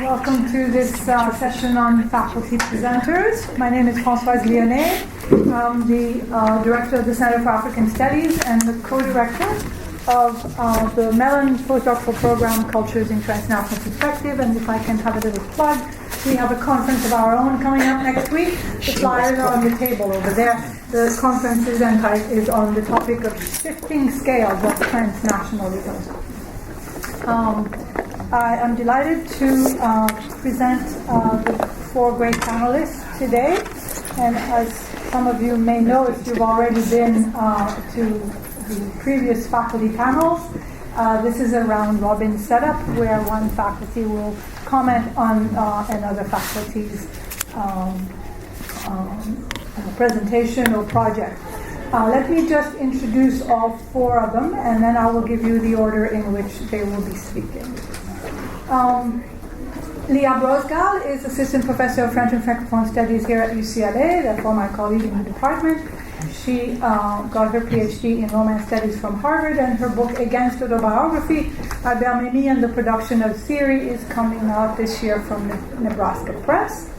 Welcome to this session on faculty presenters. My name is Françoise Lyonnais. I'm the director of the Center for African Studies and the co-director of the Mellon postdoctoral program, Cultures in Transnational Perspective. And if I can have a little plug, we have a conference of our own coming up next week. The flyers are on the table over there. The conference is on the topic of shifting scales of transnationalism. I am delighted to present the four great panelists today. And as some of you may know, if you've already been to the previous faculty panels, this is a round robin setup where one faculty will comment on another faculty's presentation or project. Let me just introduce all four of them, and then I will give you the order in which they will be speaking. Leah Brosgal is Assistant Professor of French and Francophone Studies here at UCLA, therefore my colleague in the department. She got her PhD in Romance Studies from Harvard, and her book Against Autobiography, Albert Memmi and the Production of Theory, is coming out this year from Nebraska Press.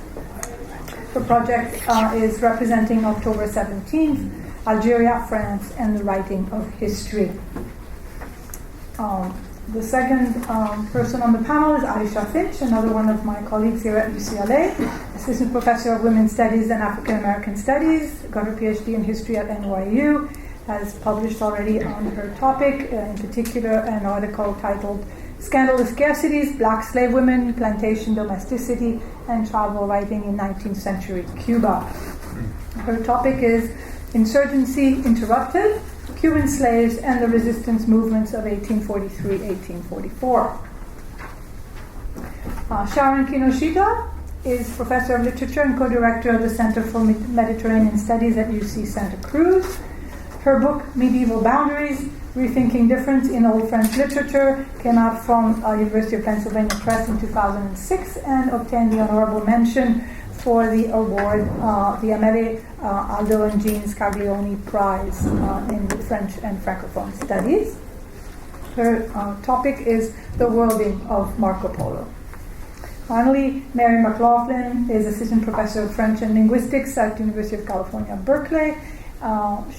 Her project is representing October 17th, Algeria, France, and the Writing of History. The second person on the panel is Aisha Finch, another one of my colleagues here at UCLA, Assistant Professor of Women's Studies and African American Studies, got her PhD in History at NYU, has published already on her topic, in particular an article titled Scandalous Scarcities, Black Slave Women, Plantation Domesticity, and Travel Writing in 19th Century Cuba. Her topic is Insurgency Interrupted, Cuban Slaves and the Resistance Movements of 1843-1844. Sharon Kinoshita is Professor of Literature and co-director of the Center for Mediterranean Studies at UC Santa Cruz. Her book, Medieval Boundaries, Rethinking Difference in Old French Literature, came out from University of Pennsylvania Press in 2006 and obtained the honorable mention for the award, the Amere Aldo and Jean Scaglione Prize in French and Francophone Studies. Her topic is the worlding of Marco Polo. Finally, Mary McLaughlin is Assistant Professor of French and Linguistics at the University of California, Berkeley.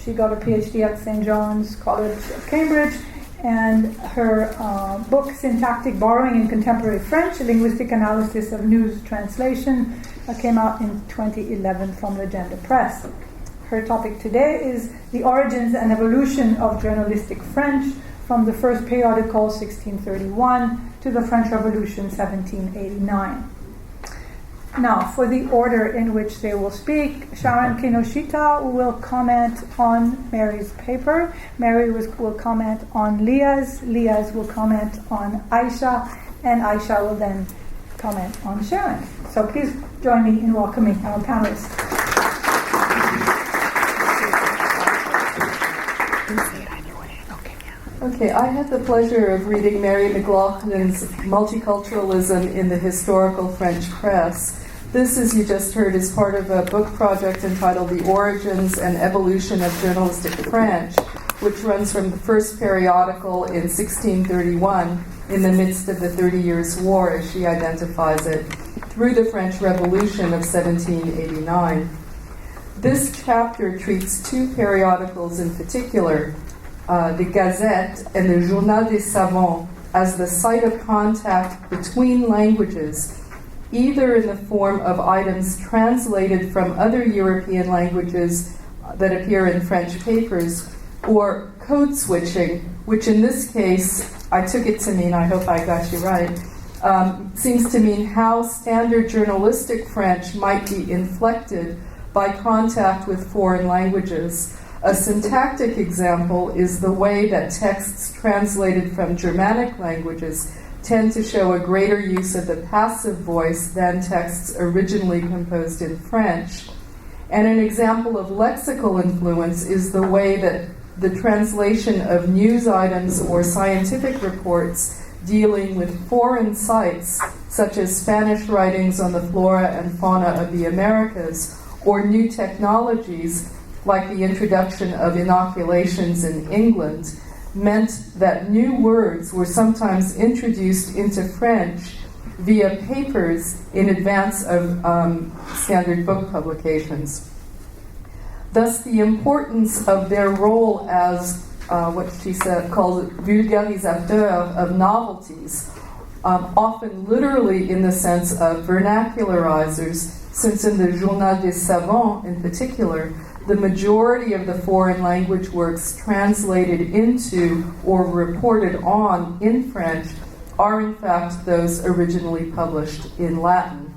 She got a PhD at St. John's College, Cambridge, and her book, Syntactic Borrowing in Contemporary French, a Linguistic Analysis of News Translation, came out in 2011 from Legenda Press. Her topic today is the origins and evolution of journalistic French from the first periodical, 1631, to the French Revolution, 1789. Now, for the order in which they will speak, Sharon Kinoshita will comment on Mary's paper. Mary will comment on Leah's. Leah's will comment on Aisha. And Aisha will then comment on Sharon. So please join me in welcoming our panelists. Okay, I had the pleasure of reading Mary McLaughlin's Multiculturalism in the Historical French Press. This, as you just heard, is part of a book project entitled The Origins and Evolution of Journalistic French, which runs from the first periodical in 1631 in the midst of the 30 Years' War, as she identifies it, through the French Revolution of 1789. This chapter treats two periodicals in particular, the Gazette and the Journal des Savants, as the site of contact between languages, either in the form of items translated from other European languages that appear in French papers, or code switching, which in this case, I took it to mean, I hope I got you right, seems to mean how standard journalistic French might be inflected by contact with foreign languages. A syntactic example is the way that texts translated from Germanic languages tend to show a greater use of the passive voice than texts originally composed in French. And an example of lexical influence is the way that the translation of news items or scientific reports dealing with foreign sites, such as Spanish writings on the flora and fauna of the Americas, or new technologies like the introduction of inoculations in England, meant that new words were sometimes introduced into French via papers in advance of standard book publications. Thus, the importance of their role as what she said called vulgarisateur of novelties, often literally in the sense of vernacularizers, since in the Journal des Savants in particular, the majority of the foreign language works translated into or reported on in French are in fact those originally published in Latin.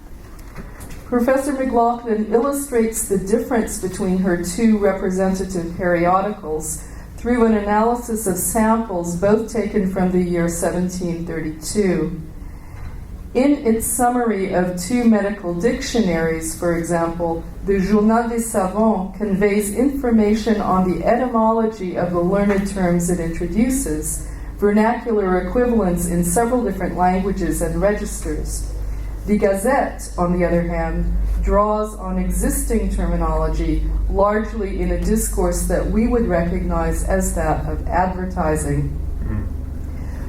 Professor McLaughlin illustrates the difference between her two representative periodicals through an analysis of samples both taken from the year 1732. In its summary of two medical dictionaries, for example, the Journal des Savants conveys information on the etymology of the learned terms it introduces, vernacular equivalents in several different languages and registers. The Gazette, on the other hand, draws on existing terminology, largely in a discourse that we would recognize as that of advertising.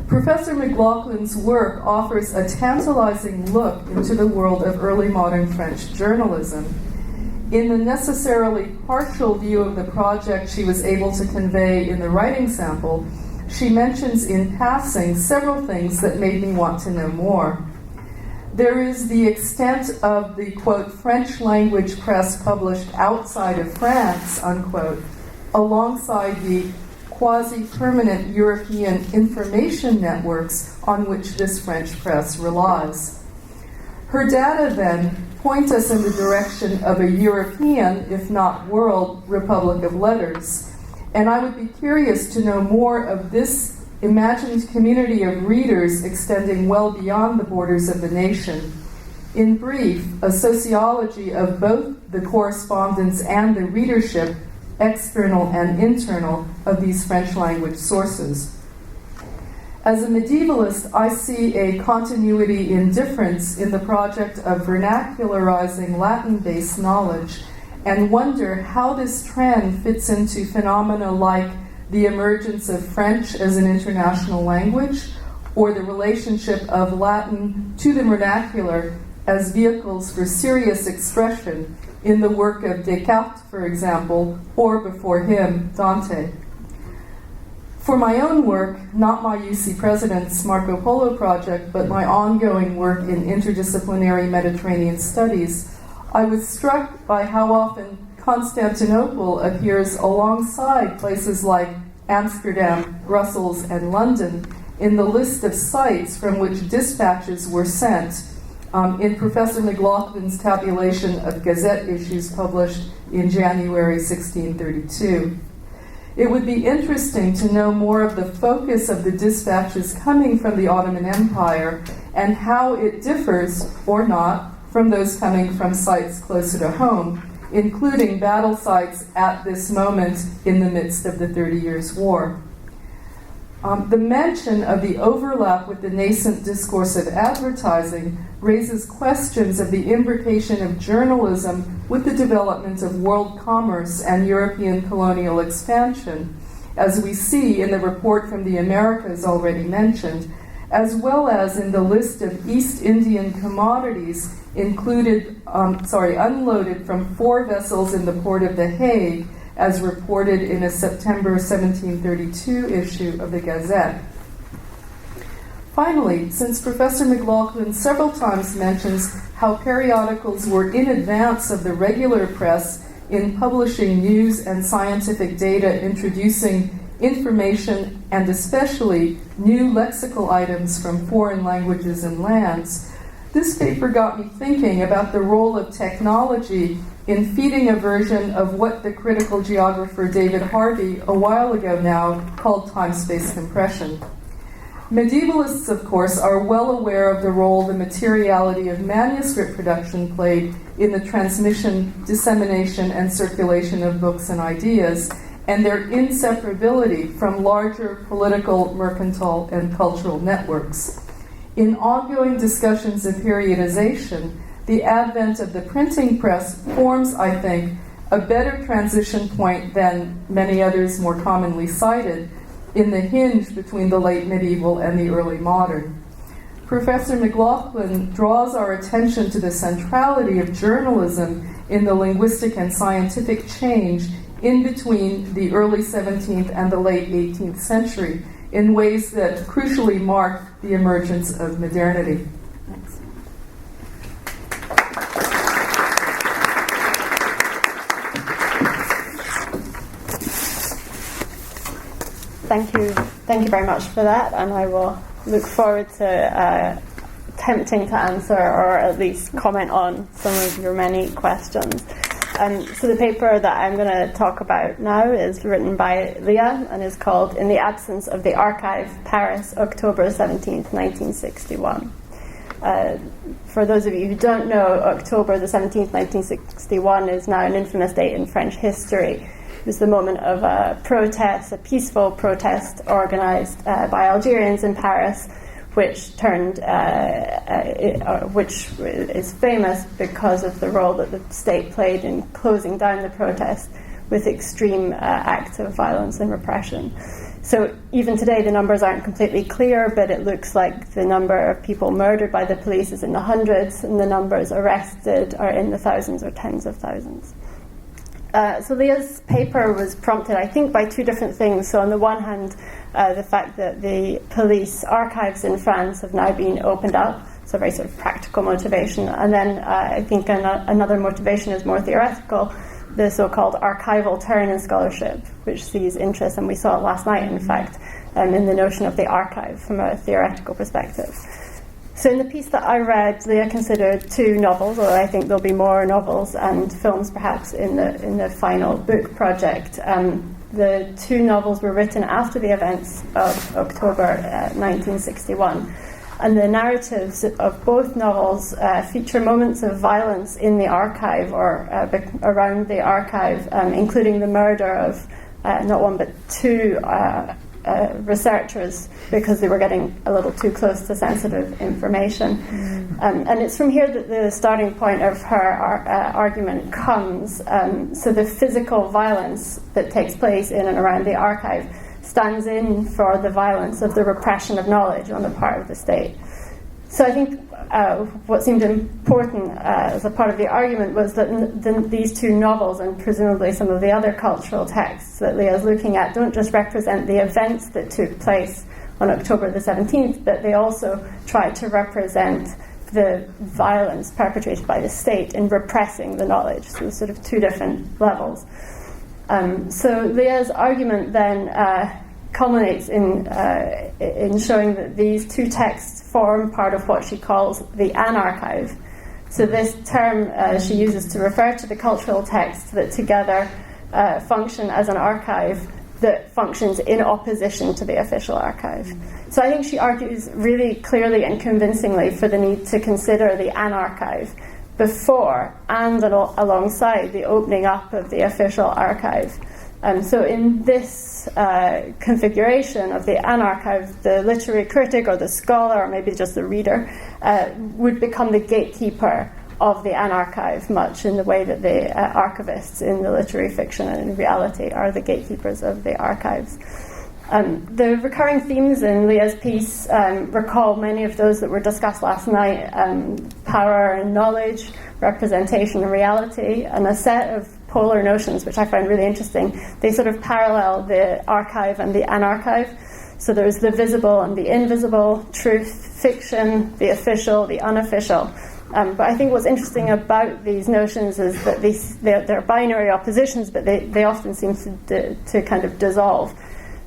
Professor McLaughlin's work offers a tantalizing look into the world of early modern French journalism. In the necessarily partial view of the project she was able to convey in the writing sample, she mentions in passing several things that made me want to know more. There is the extent of the, quote, French language press published outside of France, unquote, alongside the quasi-permanent European information networks on which this French press relies. Her data then point us in the direction of a European, if not world, republic of letters. And I would be curious to know more of this imagined community of readers extending well beyond the borders of the nation. In brief, a sociology of both the correspondence and the readership, external and internal, of these French language sources. As a medievalist, I see a continuity in difference in the project of vernacularizing Latin-based knowledge and wonder how this trend fits into phenomena like the emergence of French as an international language, or the relationship of Latin to the vernacular as vehicles for serious expression in the work of Descartes, for example, or before him, Dante. For my own work, not my UC President's Marco Polo project, but my ongoing work in interdisciplinary Mediterranean studies, I was struck by how often Constantinople appears alongside places like Amsterdam, Brussels, and London in the list of sites from which dispatches were sent in Professor McLaughlin's tabulation of Gazette issues published in January 1632. It would be interesting to know more of the focus of the dispatches coming from the Ottoman Empire and how it differs, or not, from those coming from sites closer to home, including battle sites at this moment in the midst of the 30 Years' War. The mention of the overlap with the nascent discourse of advertising raises questions of the imbrication of journalism with the development of world commerce and European colonial expansion, as we see in the report from the Americas already mentioned, as well as in the list of East Indian commodities unloaded from 4 vessels in the port of The Hague, as reported in a September 1732 issue of the Gazette. Finally, since Professor McLaughlin several times mentions how periodicals were in advance of the regular press in publishing news and scientific data introducing information and especially new lexical items from foreign languages and lands, this paper got me thinking about the role of technology in feeding a version of what the critical geographer David Harvey, a while ago now, called time-space compression. Medievalists, of course, are well aware of the role the materiality of manuscript production played in the transmission, dissemination, and circulation of books and ideas, and their inseparability from larger political, mercantile, and cultural networks. In ongoing discussions of periodization, the advent of the printing press forms, I think, a better transition point than many others more commonly cited in the hinge between the late medieval and the early modern. Professor McLaughlin draws our attention to the centrality of journalism in the linguistic and scientific change in between the early 17th and the late 18th century in ways that crucially mark the emergence of modernity. Thanks. Thank you very much for that, and I will look forward to attempting to answer or at least comment on some of your many questions. So the paper that I'm going to talk about now is written by Leah and is called In the Absence of the Archive, Paris, October 17th, 1961. For those of you who don't know, October the 17th, 1961 is now an infamous date in French history. It was the moment of a protest, a peaceful protest organised by Algerians in Paris, which is famous because of the role that the state played in closing down the protest with extreme acts of violence and repression. So even today the numbers aren't completely clear, but it looks like the number of people murdered by the police is in the hundreds, and the numbers arrested are in the thousands or tens of thousands. So Leah's paper was prompted, I think, by two different things. So on the one hand, the fact that the police archives in France have now been opened up, so a very sort of practical motivation. And then I think another motivation is more theoretical, the so-called archival turn in scholarship, which sees interest, and we saw it last night, in fact, in the notion of the archive from a theoretical perspective. So in the piece that I read, Leah considered two novels, although I think there'll be more novels and films perhaps in the final book project. The two novels were written after the events of October 1961. And the narratives of both novels feature moments of violence in the archive or around the archive, including the murder of not one but two researchers because they were getting a little too close to sensitive information. And it's from here that the starting point of her argument comes. So the physical violence that takes place in and around the archive stands in for the violence of the repression of knowledge on the part of the state. So I think what seemed important as a part of the argument was that these two novels, and presumably some of the other cultural texts that Leah's looking at, don't just represent the events that took place on October the 17th, but they also try to represent the violence perpetrated by the state in repressing the knowledge. So sort of two different levels. So Leah's argument then culminates in showing that these two texts form part of what she calls the anarchive. So this term she uses to refer to the cultural texts that together function as an archive that functions in opposition to the official archive. So I think she argues really clearly and convincingly for the need to consider the anarchive before and alongside the opening up of the official archive. So in this configuration of the anarchive, the literary critic or the scholar, or maybe just the reader, would become the gatekeeper of the anarchive, much in the way that the archivists in the literary fiction and in reality are the gatekeepers of the archives. The recurring themes in Leah's piece recall many of those that were discussed last night: power and knowledge, representation and reality, and a set of polar notions which I find really interesting. They sort of parallel the archive and the anarchive. So there's the visible and the invisible, truth, fiction, the official, the unofficial. But I think what's interesting about these notions is that they're binary oppositions, but they often seem to kind of dissolve.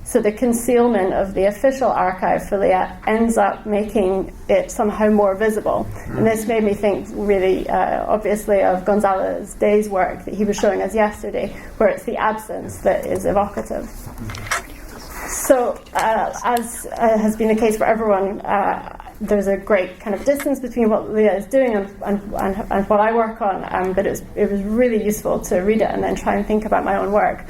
So the concealment of the official archive for Leah ends up making it somehow more visible. And this made me think really obviously of Gonzalez Day's work that he was showing us yesterday, where it's the absence that is evocative. So as has been the case for everyone, there's a great kind of distance between what Leah is doing and what I work on, but it was really useful to read it and then try and think about my own work.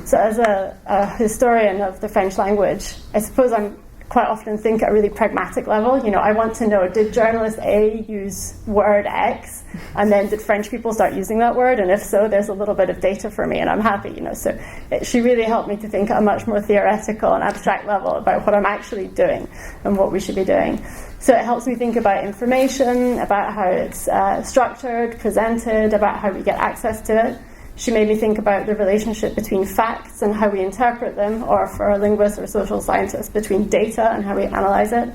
So as a historian of the French language, I suppose I'm quite often think at a really pragmatic level. You know, I want to know, did journalist A use word X, and then did French people start using that word? And if so, there's a little bit of data for me, and I'm happy. You know, so she really helped me to think at a much more theoretical and abstract level about what I'm actually doing and what we should be doing. So it helps me think about information, about how it's structured, presented, about how we get access to it. She made me think about the relationship between facts and how we interpret them, or for a linguist or social scientist, between data and how we analyse it.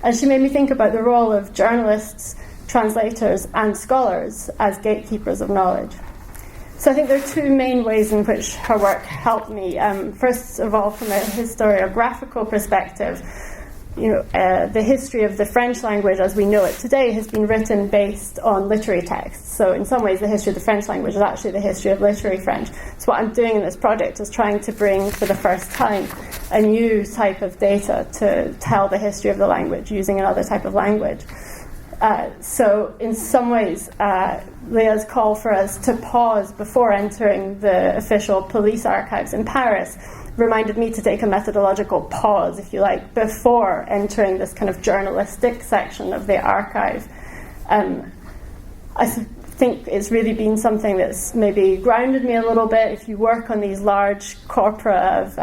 And she made me think about the role of journalists, translators, and scholars as gatekeepers of knowledge. So I think there are two main ways in which her work helped me. First of all, from a historiographical perspective, you know, the history of the French language as we know it today has been written based on literary texts. So in some ways the history of the French language is actually the history of literary French. So what I'm doing in this project is trying to bring for the first time a new type of data to tell the history of the language using another type of language. So in some ways, Leah's call for us to pause before entering the official police archives in Paris reminded me to take a methodological pause, if you like, before entering this kind of journalistic section of the archive. I think it's really been something that's maybe grounded me a little bit. If you work on these large corpora of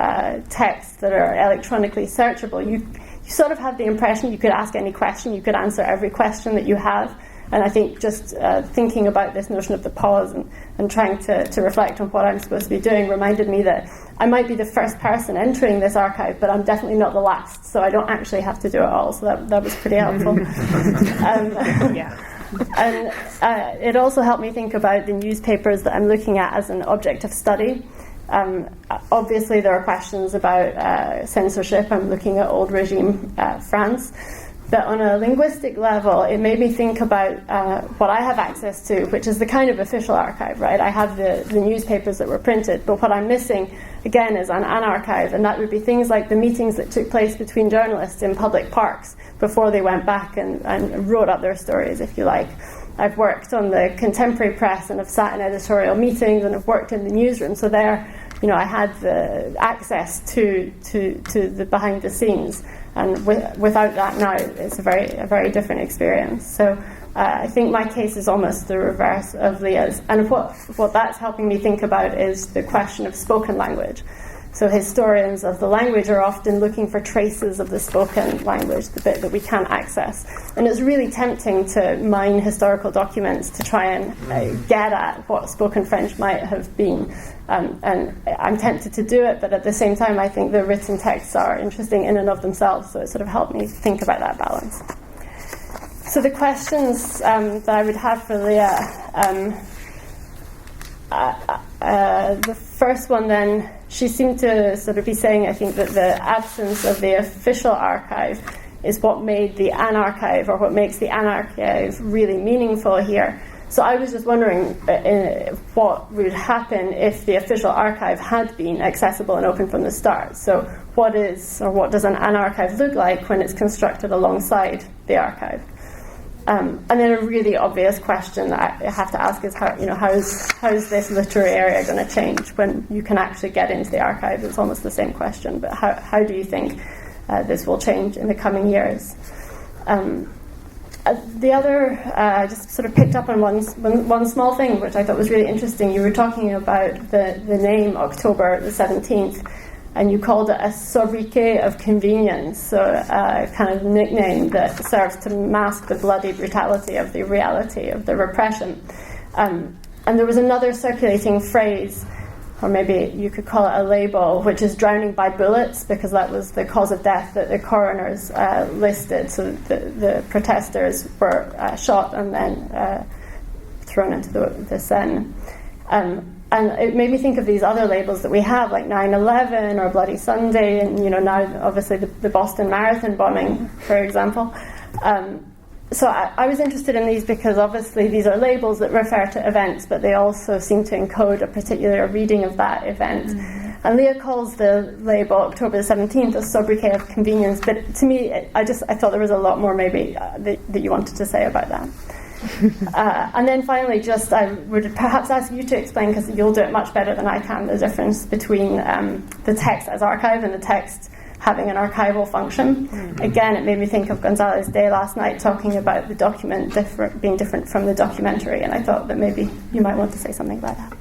texts that are electronically searchable, you sort of have the impression you could ask any question, you could answer every question that you have. And I think just thinking about this notion of the pause and trying to reflect on what I'm supposed to be doing reminded me that I might be the first person entering this archive, but I'm definitely not the last, so I don't actually have to do it all. So that was pretty helpful. And it also helped me think about the newspapers that I'm looking at as an object of study. Obviously, there are questions about censorship. I'm looking at old regime France. But on a linguistic level, it made me think about what I have access to, which is the kind of official archive, right? I have the newspapers that were printed, but what I'm missing, again, is an archive, and that would be things like the meetings that took place between journalists in public parks before they went back and wrote up their stories, if you like. I've worked on the contemporary press and have sat in editorial meetings and have worked in the newsroom, so there, you know, I had the access to the behind the scenes. And without that now, it's a very different experience. So I think my case is almost the reverse of Leah's. And what that's helping me think about is the question of spoken language. So historians of the language are often looking for traces of the spoken language, the bit that we can't access. And it's really tempting to mine historical documents to try and get at what spoken French might have been. And I'm tempted to do it, but at the same time, I think the written texts are interesting in and of themselves, so it sort of helped me think about that balance. So the questions that I would have for Leah, the first one then, she seemed to sort of be saying, I think, that the absence of the official archive is what made the anarchive, or what makes the anarchive really meaningful here. So I was just wondering what would happen if the official archive had been accessible and open from the start. So what does an anarchive look like when it's constructed alongside the archive? And then a really obvious question that I have to ask is how is this literary area going to change when you can actually get into the archive? It's almost the same question, but how do you think this will change in the coming years? The other, I just sort of picked up on one small thing which I thought was really interesting. You were talking about the name October the 17th, and you called it a sobriquet of convenience, so a kind of nickname that serves to mask the bloody brutality of the reality of the repression. And there was another circulating phrase, or maybe you could call it a label, which is drowning by bullets, because that was the cause of death that the coroners listed. So the protesters were shot and then thrown into the Seine. And it made me think of these other labels that we have, like 9/11 or Bloody Sunday, and now obviously the Boston Marathon bombing, for example. So I was interested in these because obviously these are labels that refer to events, but they also seem to encode a particular reading of that event. Mm-hmm. And Leah calls the label October the 17th a sobriquet of convenience, but to me, I thought there was a lot more maybe that you wanted to say about that. And then finally, I would perhaps ask you to explain, because you'll do it much better than I can, the difference between the text as archive and the text having an archival function. Again, it made me think of Gonzalez Day last night talking about the document being different from the documentary, and I thought that maybe you might want to say something about that.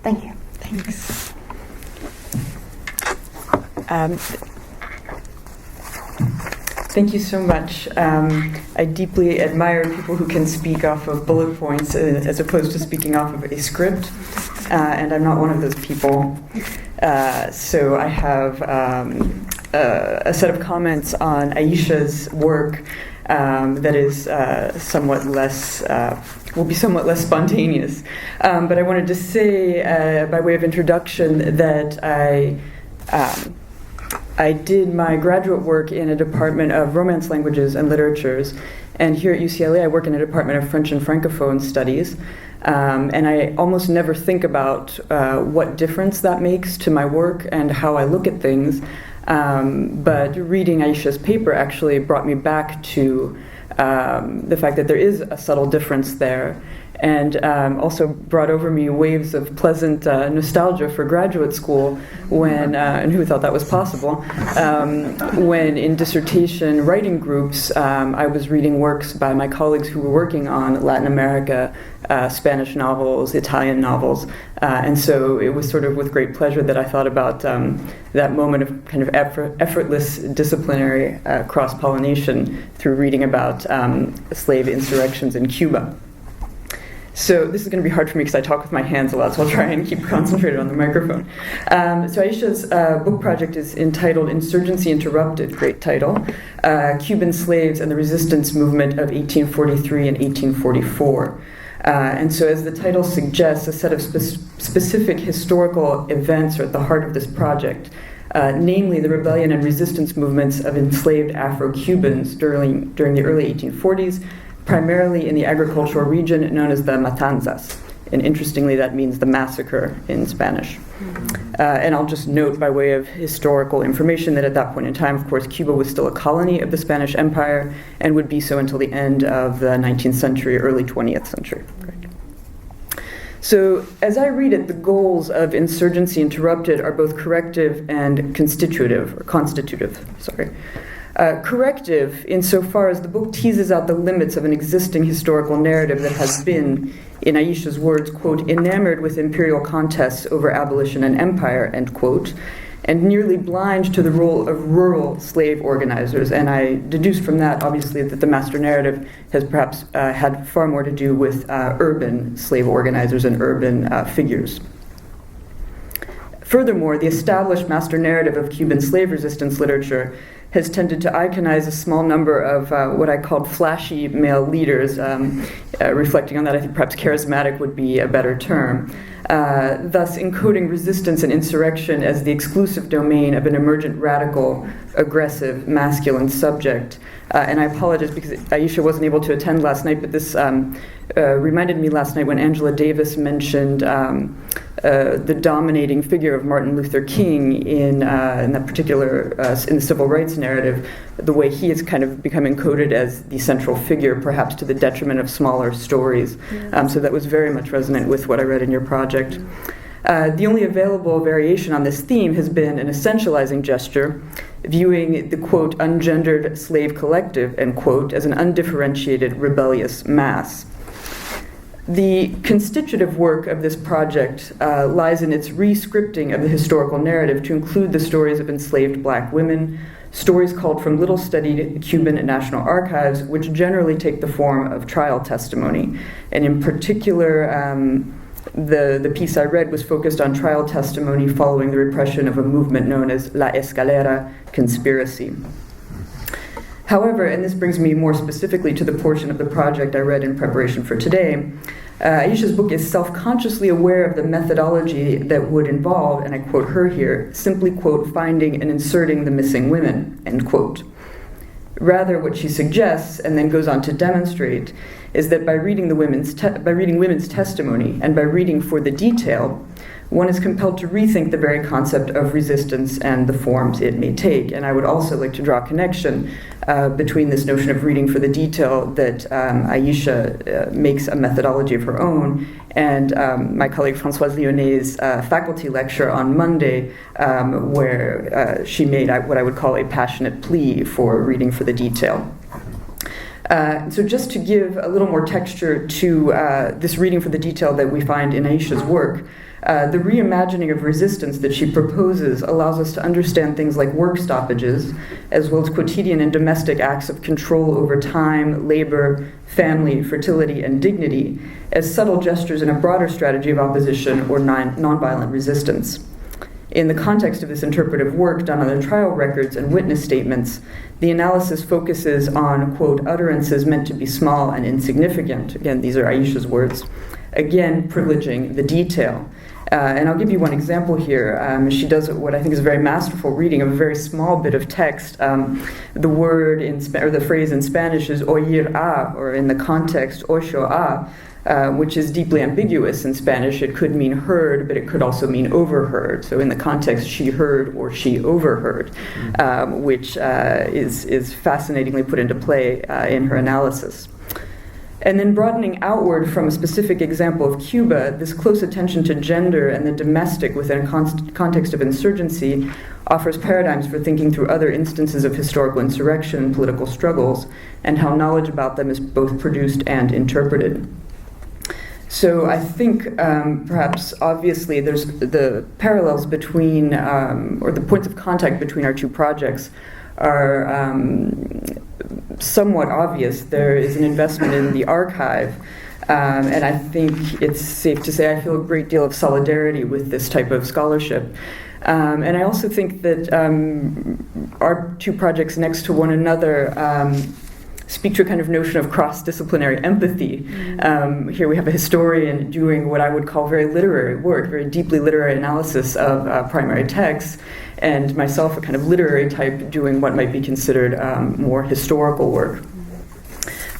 Thank you. Thanks. Thank you so much. I deeply admire people who can speak off of bullet points as opposed to speaking off of a script, and I'm not one of those people. So I have a set of comments on Aisha's work that is somewhat less, will be somewhat less spontaneous. But I wanted to say, by way of introduction, that I did my graduate work in a department of Romance languages and literatures, and here at UCLA I work in a department of French and Francophone studies, and I almost never think about what difference that makes to my work and how I look at things, but reading Aisha's paper actually brought me back to the fact that there is a subtle difference there, and also brought over me waves of pleasant nostalgia for graduate school when, and who thought that was possible, when in dissertation writing groups I was reading works by my colleagues who were working on Latin America, Spanish novels, Italian novels, and so it was sort of with great pleasure that I thought about that moment of kind of effortless disciplinary cross-pollination through reading about slave insurrections in Cuba. So this is going to be hard for me because I talk with my hands a lot, so I'll try and keep concentrated on the microphone. So Aisha's book project is entitled Insurgency Interrupted, great title, Cuban Slaves and the Resistance Movement of 1843 and 1844. And so as the title suggests, a set of specific historical events are at the heart of this project, namely the rebellion and resistance movements of enslaved Afro-Cubans during the early 1840s, primarily in the agricultural region known as the Matanzas. And interestingly, that means the massacre in Spanish. And I'll just note by way of historical information that at that point in time, of course, Cuba was still a colony of the Spanish Empire and would be so until the end of the 19th century, early 20th century. So as I read it, the goals of Insurgency Interrupted are both corrective and constitutive. Corrective, insofar as the book teases out the limits of an existing historical narrative that has been, in Aisha's words, quote, enamored with imperial contests over abolition and empire, end quote, and nearly blind to the role of rural slave organizers. And I deduce from that, obviously, that the master narrative has perhaps had far more to do with urban slave organizers and urban figures. Furthermore, the established master narrative of Cuban slave resistance literature has tended to iconize a small number of what I called flashy male leaders. Reflecting on that, I think perhaps charismatic would be a better term. Thus encoding resistance and insurrection as the exclusive domain of an emergent radical, aggressive, masculine subject. And I apologize because Aisha wasn't able to attend last night, but this reminded me last night when Angela Davis mentioned the dominating figure of Martin Luther King in that particular, in the civil rights narrative, the way he has kind of become encoded as the central figure, perhaps to the detriment of smaller stories. So that was very much resonant with what I read in your project. The only available variation on this theme has been an essentializing gesture, viewing the, quote, ungendered slave collective, end quote, as an undifferentiated rebellious mass. The constitutive work of this project lies in its re-scripting of the historical narrative to include the stories of enslaved black women, stories culled from little-studied Cuban national archives, which generally take the form of trial testimony. And in particular, the piece I read was focused on trial testimony following the repression of a movement known as La Escalera conspiracy. However, and this brings me more specifically to the portion of the project I read in preparation for today, Aisha's book is self-consciously aware of the methodology that would involve, and I quote her here, simply, quote, finding and inserting the missing women, end quote. Rather, what she suggests, and then goes on to demonstrate, is that by reading women's testimony and by reading for the detail, one is compelled to rethink the very concept of resistance and the forms it may take. And I would also like to draw a connection between this notion of reading for the detail that Aisha makes a methodology of her own, and my colleague Françoise Lyonnais' faculty lecture on Monday, where she made what I would call a passionate plea for reading for the detail. So just to give a little more texture to this reading for the detail that we find in Aisha's work, the reimagining of resistance that she proposes allows us to understand things like work stoppages, as well as quotidian and domestic acts of control over time, labor, family, fertility, and dignity, as subtle gestures in a broader strategy of opposition or nonviolent resistance. In the context of this interpretive work done on the trial records and witness statements, the analysis focuses on, quote, utterances meant to be small and insignificant. Again, these are Aisha's words. Again, privileging the detail. And I'll give you one example here. She does what I think is a very masterful reading of a very small bit of text. The word or the phrase in Spanish is oír a, or in the context ocho a, which is deeply ambiguous in Spanish. It could mean heard, but it could also mean overheard. So in the context, she heard or she overheard, which is fascinatingly put into play in her analysis. And then broadening outward from a specific example of Cuba, this close attention to gender and the domestic within a context of insurgency offers paradigms for thinking through other instances of historical insurrection and political struggles, and how knowledge about them is both produced and interpreted. So I think perhaps obviously there's the parallels between, or the points of contact between our two projects are somewhat obvious. There is an investment in the archive, and I think it's safe to say I feel a great deal of solidarity with this type of scholarship. And I also think that our two projects next to one another speak to a kind of notion of cross-disciplinary empathy. Here we have a historian doing what I would call very literary work, very deeply literary analysis of primary texts, and myself, a kind of literary type, doing what might be considered more historical work.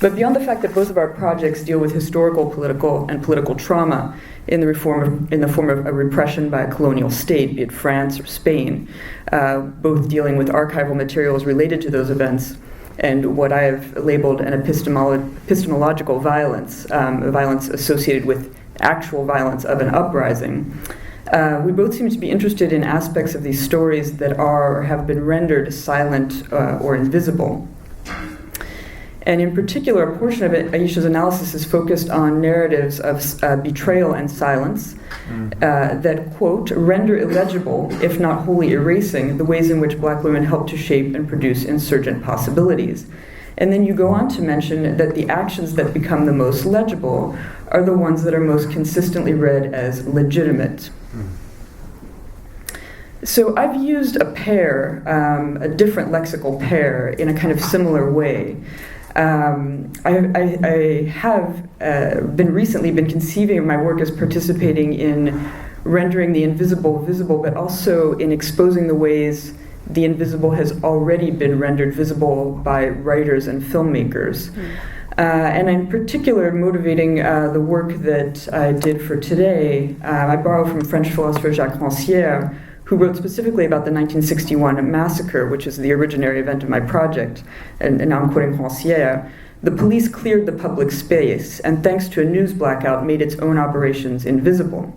But beyond the fact that both of our projects deal with historical, political, and political trauma in the form of a repression by a colonial state, be it France or Spain, both dealing with archival materials related to those events, and what I have labeled an epistemological violence, violence associated with actual violence of an uprising. We both seem to be interested in aspects of these stories that are or have been rendered silent or invisible. And in particular, a portion of it, Aisha's analysis is focused on narratives of betrayal and silence that, quote, render illegible, if not wholly erasing, the ways in which Black women help to shape and produce insurgent possibilities. And then you go on to mention that the actions that become the most legible are the ones that are most consistently read as legitimate. So I've used a pair, a different lexical pair, in a kind of similar way. I have recently been conceiving of my work as participating in rendering the invisible visible, but also in exposing the ways the invisible has already been rendered visible by writers and filmmakers. And in particular, motivating the work that I did for today, I borrow from French philosopher Jacques Rancière, who wrote specifically about the 1961 massacre, which is the originary event of my project. And now I'm quoting Rancière. The police cleared the public space, and thanks to a news blackout, made its own operations invisible.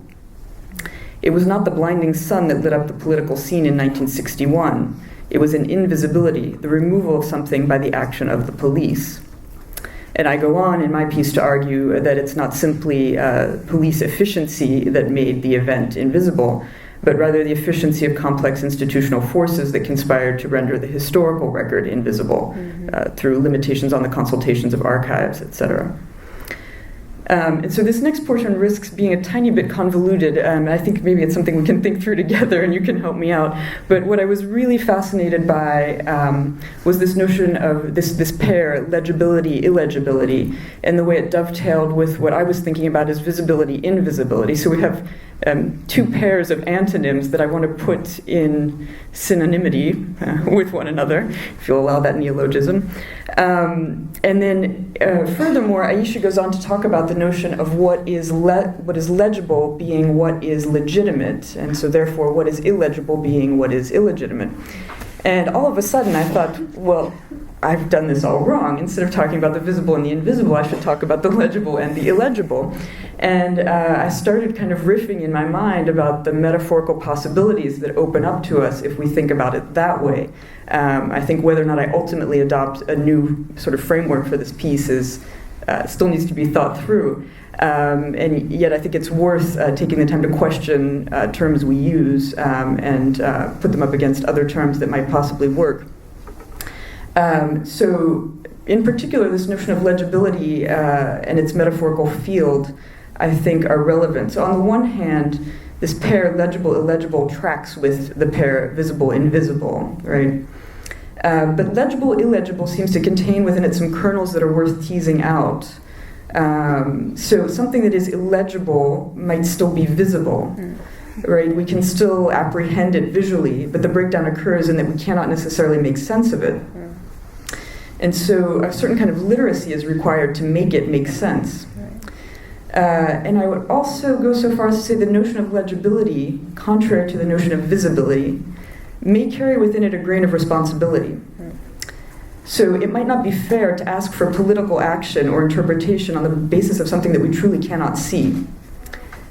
It was not the blinding sun that lit up the political scene in 1961. It was an invisibility, the removal of something by the action of the police. And I go on in my piece to argue that it's not simply police efficiency that made the event invisible, but rather the efficiency of complex institutional forces that conspired to render the historical record invisible through limitations on the consultations of archives, etc. And so this next portion risks being a tiny bit convoluted. I think maybe it's something we can think through together and you can help me out. But what I was really fascinated by was this notion of this pair, legibility, illegibility, and the way it dovetailed with what I was thinking about as visibility, invisibility. So we have two pairs of antonyms that I want to put in synonymity with one another, if you'll allow that neologism. And then, furthermore, Aisha goes on to talk about the notion of what is legible being what is legitimate, and so therefore what is illegible being what is illegitimate. And all of a sudden I thought, well, I've done this all wrong. Instead of talking about the visible and the invisible, I should talk about the legible and the illegible. And I started kind of riffing in my mind about the metaphorical possibilities that open up to us if we think about it that way. I think whether or not I ultimately adopt a new sort of framework for this piece is still needs to be thought through. And yet I think it's worth taking the time to question terms we use and put them up against other terms that might possibly work. So in particular, this notion of legibility and its metaphorical field, I think, are relevant. So on the one hand, this pair legible-illegible tracks with the pair visible-invisible, right? But legible-illegible seems to contain within it some kernels that are worth teasing out. So something that is illegible might still be visible, right? We can still apprehend it visually, but the breakdown occurs in that we cannot necessarily make sense of it. And so a certain kind of literacy is required to make it make sense. And I would also go so far as to say the notion of legibility, contrary to the notion of visibility, may carry within it a grain of responsibility. So it might not be fair to ask for political action or interpretation on the basis of something that we truly cannot see.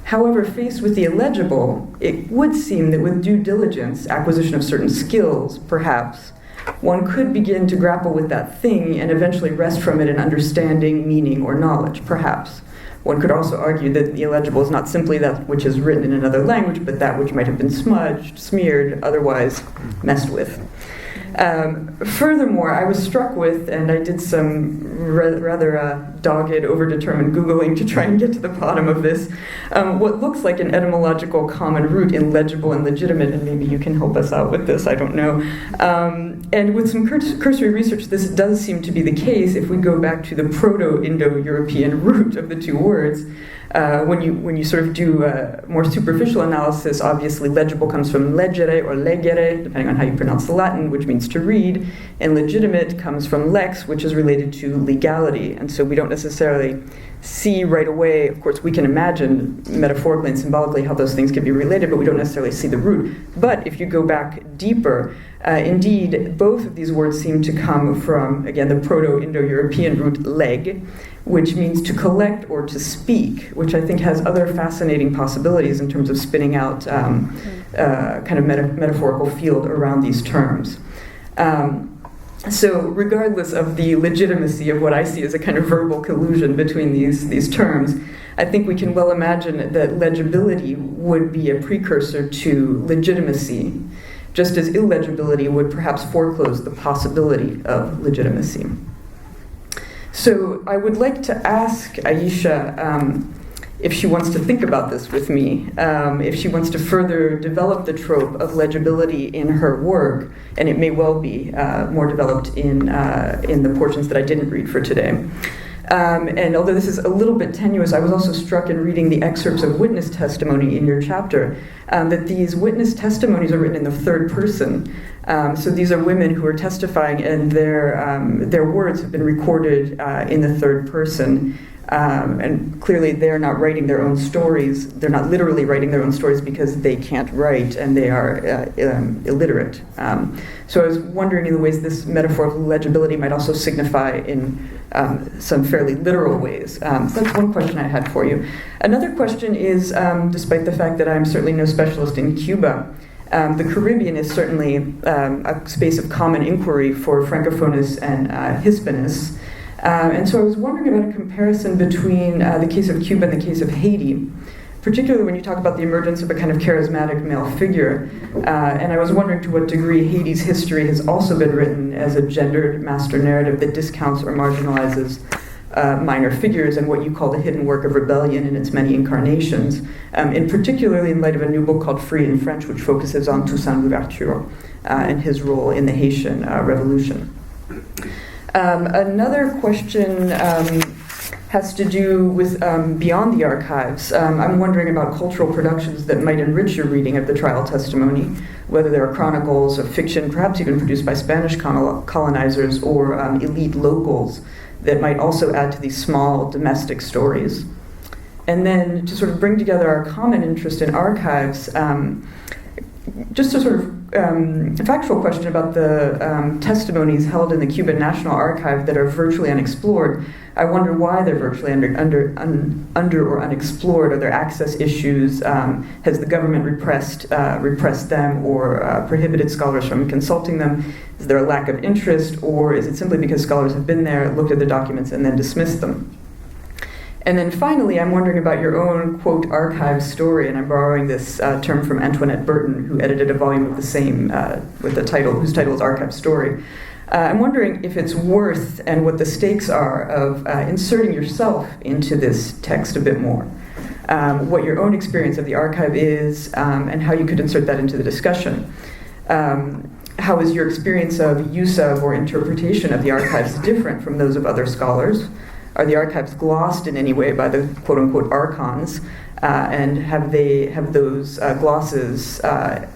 However, faced with the illegible, it would seem that with due diligence, acquisition of certain skills, perhaps, one could begin to grapple with that thing and eventually wrest from it an understanding, meaning, or knowledge, perhaps. One could also argue that the illegible is not simply that which is written in another language, but that which might have been smudged, smeared, otherwise messed with. Furthermore, I was struck with, and I did some rather dogged, overdetermined Googling to try and get to the bottom of this, what looks like an etymological common root in legible and legitimate, and maybe you can help us out with this, I don't know. And with some cursory research, this does seem to be the case if we go back to the Proto-Indo-European root of the two words. When you sort of do a more superficial analysis, obviously legible comes from legere or legere, depending on how you pronounce the Latin, which means to read, and legitimate comes from lex, which is related to legality. And so we don't necessarily see right away, of course we can imagine metaphorically and symbolically how those things can be related, but we don't necessarily see the root. But if you go back deeper, indeed, both of these words seem to come from, again, the Proto-Indo-European root leg, which means to collect or to speak, which I think has other fascinating possibilities in terms of spinning out kind of metaphorical field around these terms. So regardless of the legitimacy of what I see as a kind of verbal collusion between these terms, I think we can well imagine that legibility would be a precursor to legitimacy, just as illegibility would perhaps foreclose the possibility of legitimacy. So I would like to ask Aisha if she wants to think about this with me, if she wants to further develop the trope of legibility in her work, and it may well be more developed in the portions that I didn't read for today. And although this is a little bit tenuous, I was also struck in reading the excerpts of witness testimony in your chapter, that these witness testimonies are written in the third person. So these are women who are testifying, and their words have been recorded in the third person. And clearly they're not writing their own stories. They're not literally writing their own stories because they can't write and they are illiterate. So I was wondering in the ways this metaphor of legibility might also signify in some fairly literal ways. So that's one question I had for you. Another question is, despite the fact that I'm certainly no specialist in Cuba, the Caribbean is certainly a space of common inquiry for Francophonists and Hispanists. And so I was wondering about a comparison between the case of Cuba and the case of Haiti, particularly when you talk about the emergence of a kind of charismatic male figure. And I was wondering to what degree Haiti's history has also been written as a gendered master narrative that discounts or marginalizes minor figures and what you call the hidden work of rebellion in its many incarnations, and particularly in light of a new book called Free in French, which focuses on Toussaint Louverture and his role in the Haitian Revolution. Another question has to do with beyond the archives. I'm wondering about cultural productions that might enrich your reading of the trial testimony, whether there are chronicles of fiction, perhaps even produced by Spanish colonizers or elite locals, that might also add to these small domestic stories. And then to sort of bring together our common interest in archives, just a sort of factual question about the testimonies held in the Cuban National Archive that are virtually unexplored. I wonder why they're virtually under or unexplored. Are there access issues? Has the government repressed them or prohibited scholars from consulting them? Is there a lack of interest, or is it simply because scholars have been there, looked at the documents, and then dismissed them? And then finally, I'm wondering about your own, quote, archive story, and I'm borrowing this term from Antoinette Burton, who edited a volume of the same with the title, whose title is Archive Story. I'm wondering if it's worth and what the stakes are of inserting yourself into this text a bit more. What your own experience of the archive is, and how you could insert that into the discussion. How is your experience of use of or interpretation of the archives different from those of other scholars? Are the archives glossed in any way by the quote-unquote archons? And have those glosses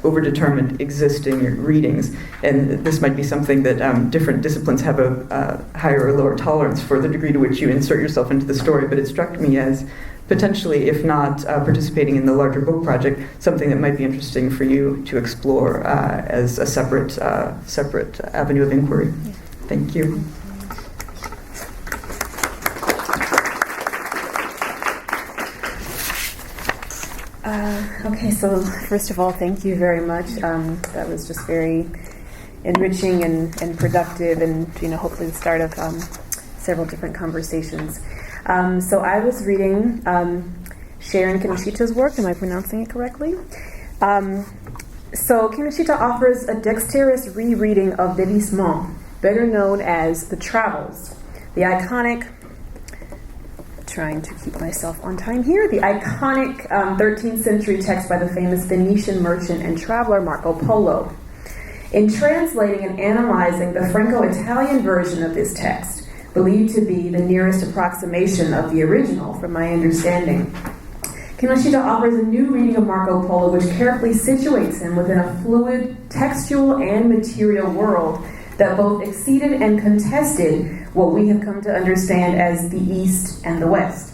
overdetermined existing readings? And this might be something that different disciplines have a higher or lower tolerance for the degree to which you insert yourself into the story, but it struck me as potentially, if not participating in the larger book project, something that might be interesting for you to explore as a separate avenue of inquiry. Thank you. Okay, so first of all, thank you very much. That was just very enriching and productive, and hopefully the start of several different conversations. So I was reading Sharon Kinoshita's work. Am I pronouncing it correctly? So Kinoshita offers a dexterous rereading of Vieillissement, better known as The Travels, the iconic. Trying to keep myself on time here. The iconic 13th century text by the famous Venetian merchant and traveler Marco Polo. In translating and analyzing the Franco-Italian version of this text, believed to be the nearest approximation of the original, from my understanding, Kinoshita offers a new reading of Marco Polo which carefully situates him within a fluid, textual, and material world that both exceeded and contested what we have come to understand as the East and the West.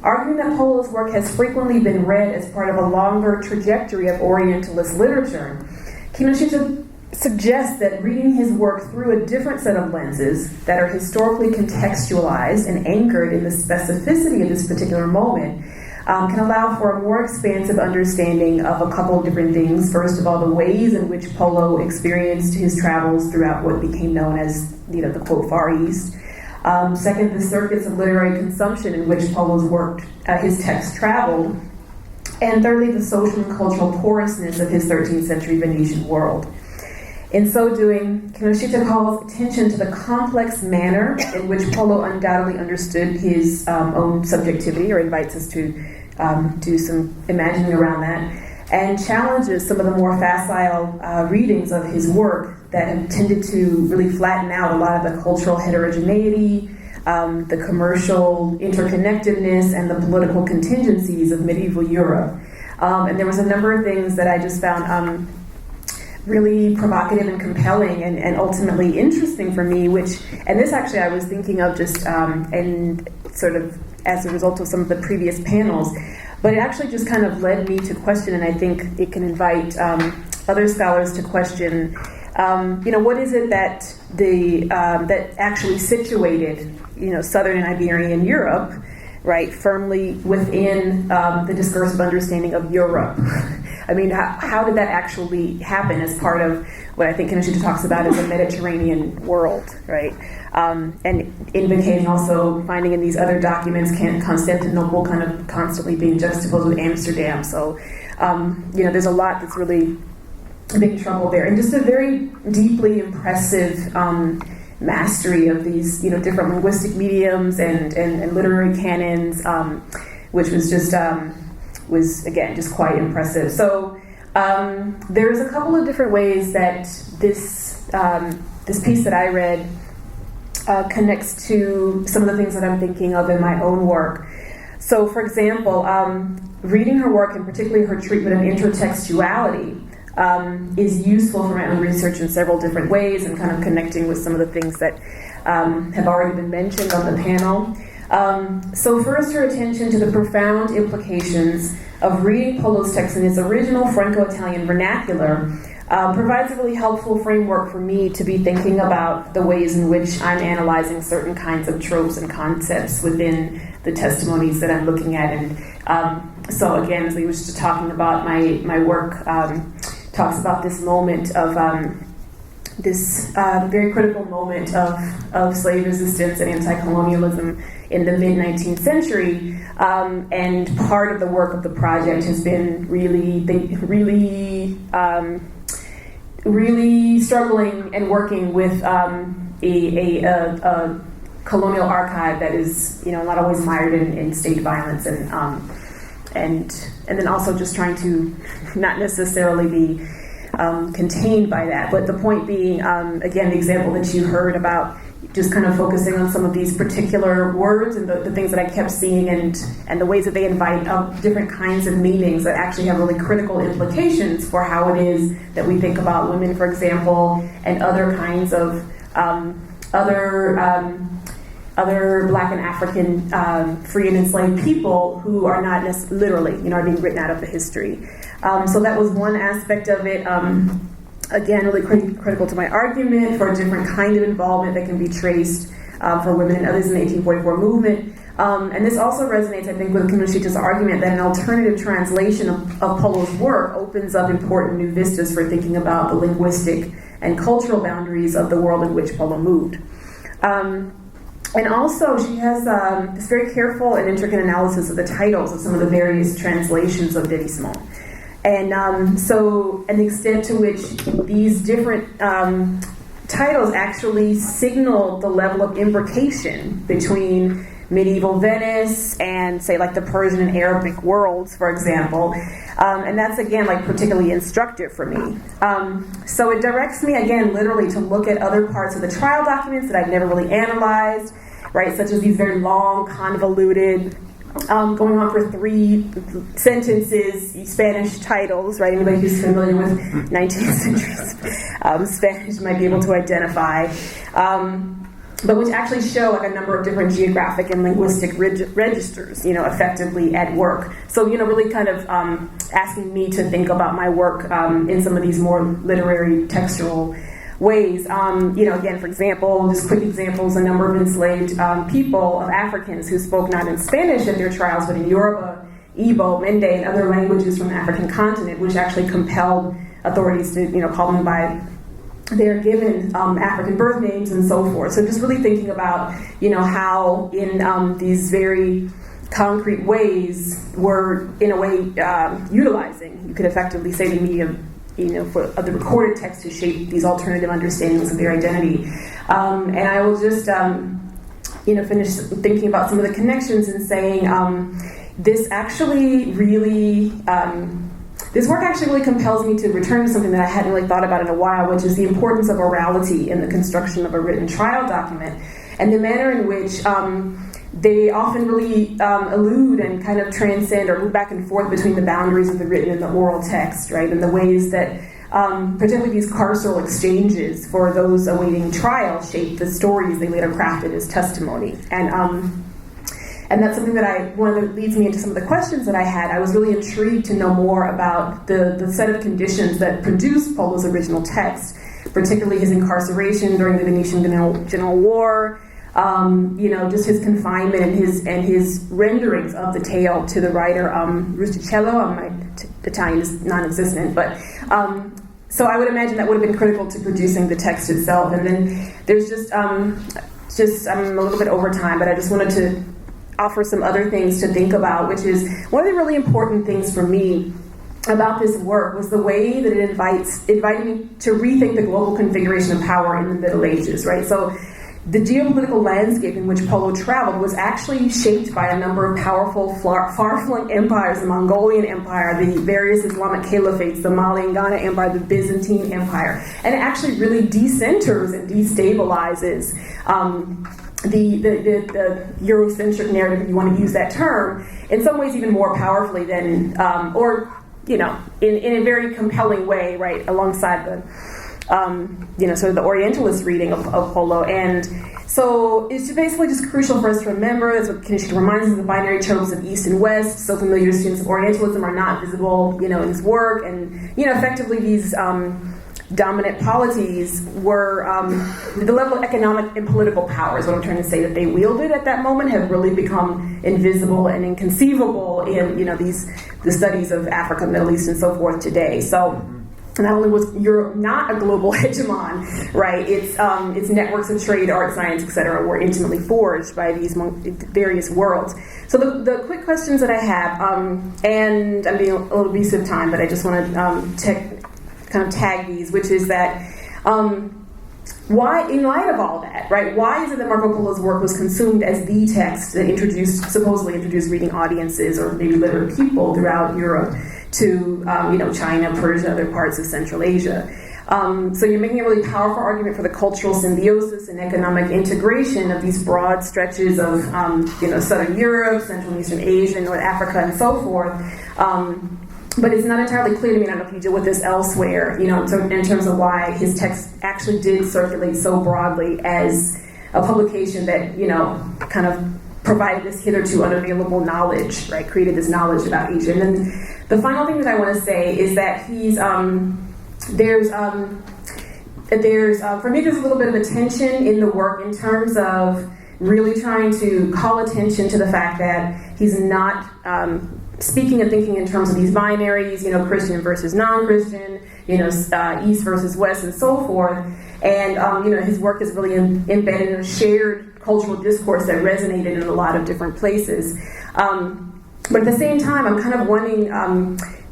Arguing that Polo's work has frequently been read as part of a longer trajectory of Orientalist literature, Kinoshita suggests that reading his work through a different set of lenses that are historically contextualized and anchored in the specificity of this particular moment can allow for a more expansive understanding of a couple of different things. First of all, the ways in which Polo experienced his travels throughout what became known as, the quote, Far East. Second, the circuits of literary consumption in which Polo's work, his text traveled. And thirdly, the social and cultural porousness of his 13th century Venetian world. In so doing, Kinoshita calls attention to the complex manner in which Polo undoubtedly understood his own subjectivity, or invites us to do some imagining around that, and challenges some of the more facile readings of his work that have tended to really flatten out a lot of the cultural heterogeneity, the commercial interconnectedness, and the political contingencies of medieval Europe. And there was a number of things that I just found really provocative and compelling and ultimately interesting for me, and this actually I was thinking of just and sort of as a result of some of the previous panels, but it actually just kind of led me to question, and I think it can invite other scholars to question, what is it that that actually situated, Southern and Iberian Europe, right, firmly within the discursive understanding of Europe. I mean, how did that actually happen as part of what I think Kinoshita talks about as a Mediterranean world, right? And indicating also, finding in these other documents, Constantinople kind of constantly being juxtaposed with Amsterdam. So, there's a lot that's really big trouble there. And just a very deeply impressive mastery of these, different linguistic mediums and literary canons, which was just was again just quite impressive. So there's a couple of different ways that this piece that I read connects to some of the things that I'm thinking of in my own work. So, for example, reading her work, and particularly her treatment of intertextuality, is useful for my own research in several different ways, and kind of connecting with some of the things that have already been mentioned on the panel. So first, her attention to the profound implications of reading Polo's text in its original Franco-Italian vernacular provides a really helpful framework for me to be thinking about the ways in which I'm analyzing certain kinds of tropes and concepts within the testimonies that I'm looking at. And so again, as we were just talking about, my work talks about this moment of this very critical moment of slave resistance and anti-colonialism in the mid-19th century, and part of the work of the project has been really struggling and working with a colonial archive that is, not always mired in state violence, and then also just trying to not necessarily be contained by that. But the point being, again, the example that you heard about just kind of focusing on some of these particular words and the things that I kept seeing, and the ways that they invite different kinds of meanings that actually have really critical implications for how it is that we think about women, for example, and other kinds of other Black and African free and enslaved people who are not literally, are being written out of the history. So that was one aspect of it. Again, really critical to my argument for a different kind of involvement that can be traced for women and others in the 1844 movement. And this also resonates, I think, with Kinoshita's argument that an alternative translation of Polo's work opens up important new vistas for thinking about the linguistic and cultural boundaries of the world in which Polo moved. And also, she has this very careful and intricate analysis of the titles of some of the various translations of Devismont. And so, and the extent to which these different titles actually signal the level of imbrication between medieval Venice and, say, like the Persian and Arabic worlds, for example. And that's, again, like particularly instructive for me. So it directs me, again, literally to look at other parts of the trial documents that I've never really analyzed, right, such as these very long, convoluted, going on for 3 sentences, Spanish titles, right? Anybody who's familiar with 19th century Spanish might be able to identify. But which actually show like a number of different geographic and linguistic registers, effectively at work. So, really kind of asking me to think about my work in some of these more literary, textual ways. Again, for example, just quick examples, a number of enslaved people of Africans who spoke not in Spanish at their trials, but in Yoruba, Igbo, Mende, and other languages from the African continent, which actually compelled authorities to, call them by their given African birth names and so forth. So just really thinking about, how in these very concrete ways we're, in a way, utilizing, you could effectively say, the medium, for the recorded text to shape these alternative understandings of their identity. And I will just, finish thinking about some of the connections and saying this actually really, this work actually really compels me to return to something that I hadn't really thought about in a while, which is the importance of orality in the construction of a written trial document, and the manner in which they often really elude and kind of transcend or move back and forth between the boundaries of the written and the oral text, right? And the ways that, particularly these carceral exchanges for those awaiting trial, shape the stories they later crafted as testimony. And that's something that leads me into some of the questions that I had. I was really intrigued to know more about the set of conditions that produced Polo's original text, particularly his incarceration during the Venetian General War, just his confinement and his renderings of the tale to the writer Rustichello. My Italian is non-existent, but so I would imagine that would have been critical to producing the text itself. And then there's just I'm a little bit over time, but I just wanted to offer some other things to think about, which is one of the really important things for me about this work was the way that it invited me to rethink the global configuration of power in the Middle Ages, right? So, the geopolitical landscape in which Polo traveled was actually shaped by a number of powerful, far-flung empires: the Mongolian Empire, the various Islamic caliphates, the Mali and Ghana Empire, the Byzantine Empire. And it actually really decenters and destabilizes the Eurocentric narrative, if you want to use that term, in some ways even more powerfully than, in a very compelling way, right, alongside the, sort of the Orientalist reading of Polo. And so it's basically just crucial for us to remember. That's what Kanishka reminds us of: the binary tropes of East and West, so familiar to students of Orientalism, are not visible, in his work. And, effectively these dominant polities were, the level of economic and political power is what I'm trying to say that they wielded at that moment have really become invisible and inconceivable in, the studies of Africa, Middle East, and so forth today. So not only was Europe not a global hegemon, right, its networks of trade, art, science, etc. were intimately forged by these various worlds. So the quick questions that I have, and I'm being a little abusive of time, but I just want to kind of tag these, which is that why, in light of all that, right, why is it that Marco Polo's work was consumed as the text that supposedly introduced reading audiences, or maybe literate people, throughout Europe to, China, Persia, other parts of Central Asia? So you're making a really powerful argument for the cultural symbiosis and economic integration of these broad stretches of, Southern Europe, Central and Eastern Asia, North Africa, and so forth. But it's not entirely clear to me, I don't know if you deal with this elsewhere, in terms of why his text actually did circulate so broadly as a publication that, kind of provided this hitherto unavailable knowledge, right, created this knowledge about Asia. And then the final thing that I want to say is that he's, there's for me, there's a little bit of a tension in the work in terms of really trying to call attention to the fact that he's not speaking and thinking in terms of these binaries, Christian versus non-Christian, East versus West, and so forth. And, his work is really embedded in a shared cultural discourse that resonated in a lot of different places. But at the same time, I'm kind of wanting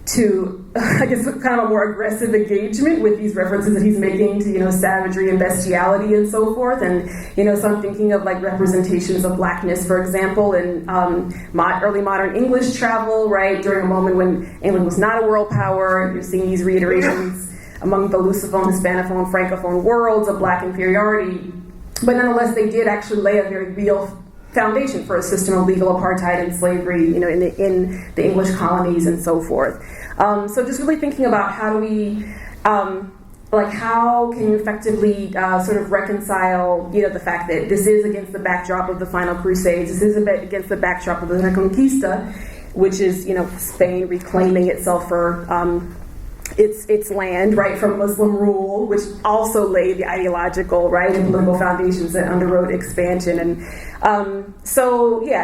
to, I guess, kind of a more aggressive engagement with these references that he's making to, savagery and bestiality and so forth. And, so I'm thinking of like representations of blackness, for example, in early modern English travel, right, during a moment when England was not a world power. You're seeing these reiterations among the Lusophone, Hispanophone, Francophone worlds of black inferiority. But nonetheless, they did actually lay a very real foundation for a system of legal apartheid and slavery, in the English colonies and so forth. So just really thinking about how do we, how can you effectively sort of reconcile, the fact that this is against the backdrop of the final Crusades, this is against the backdrop of the Reconquista, which is, Spain reclaiming itself for its land, right, from Muslim rule, which also laid the ideological, right, and political foundations that underwrote expansion. And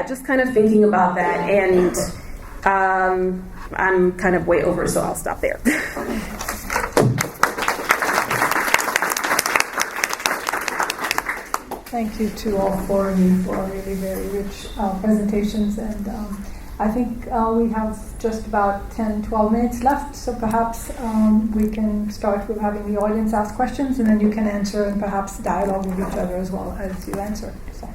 just kind of thinking about that. And I'm kind of way over, so I'll stop there. Thank you to all four of you for really very rich presentations. And I think we have just about 10, 12 minutes left, so perhaps we can start with having the audience ask questions, and then you can answer and perhaps dialogue with each other as well as you answer. So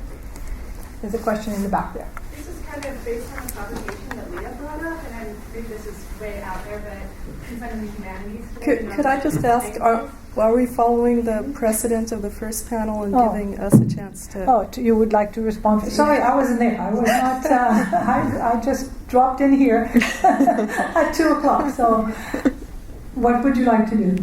there's a question in the back there. This is kind of based on the conversation that Leah brought up, and I think this is way out there, but concerning the humanities. Could I just ask, are we following the precedent of the first panel and giving us a chance to... You would like to respond? Sorry, I wasn't there. I was not... I just dropped in here at 2 o'clock. So what would you like to do?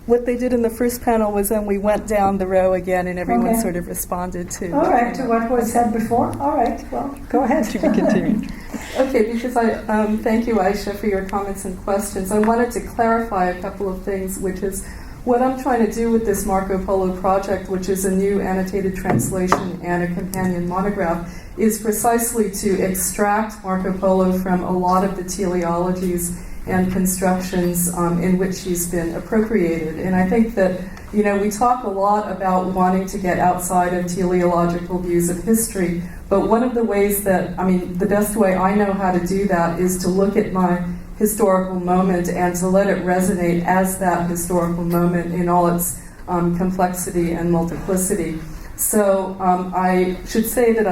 What they did in the first panel was then we went down the row again and everyone sort of responded to... All right, to what was said before? All right, well, go ahead. To be continued. Okay, because I thank you, Aisha, for your comments and questions. I wanted to clarify a couple of things, which is what I'm trying to do with this Marco Polo project, which is a new annotated translation and a companion monograph, is precisely to extract Marco Polo from a lot of the teleologies and constructions in which he's been appropriated. And I think that, we talk a lot about wanting to get outside of teleological views of history, but one of the ways that, the best way I know how to do that is to look at my historical moment and to let it resonate as that historical moment in all its complexity and multiplicity. So I should say that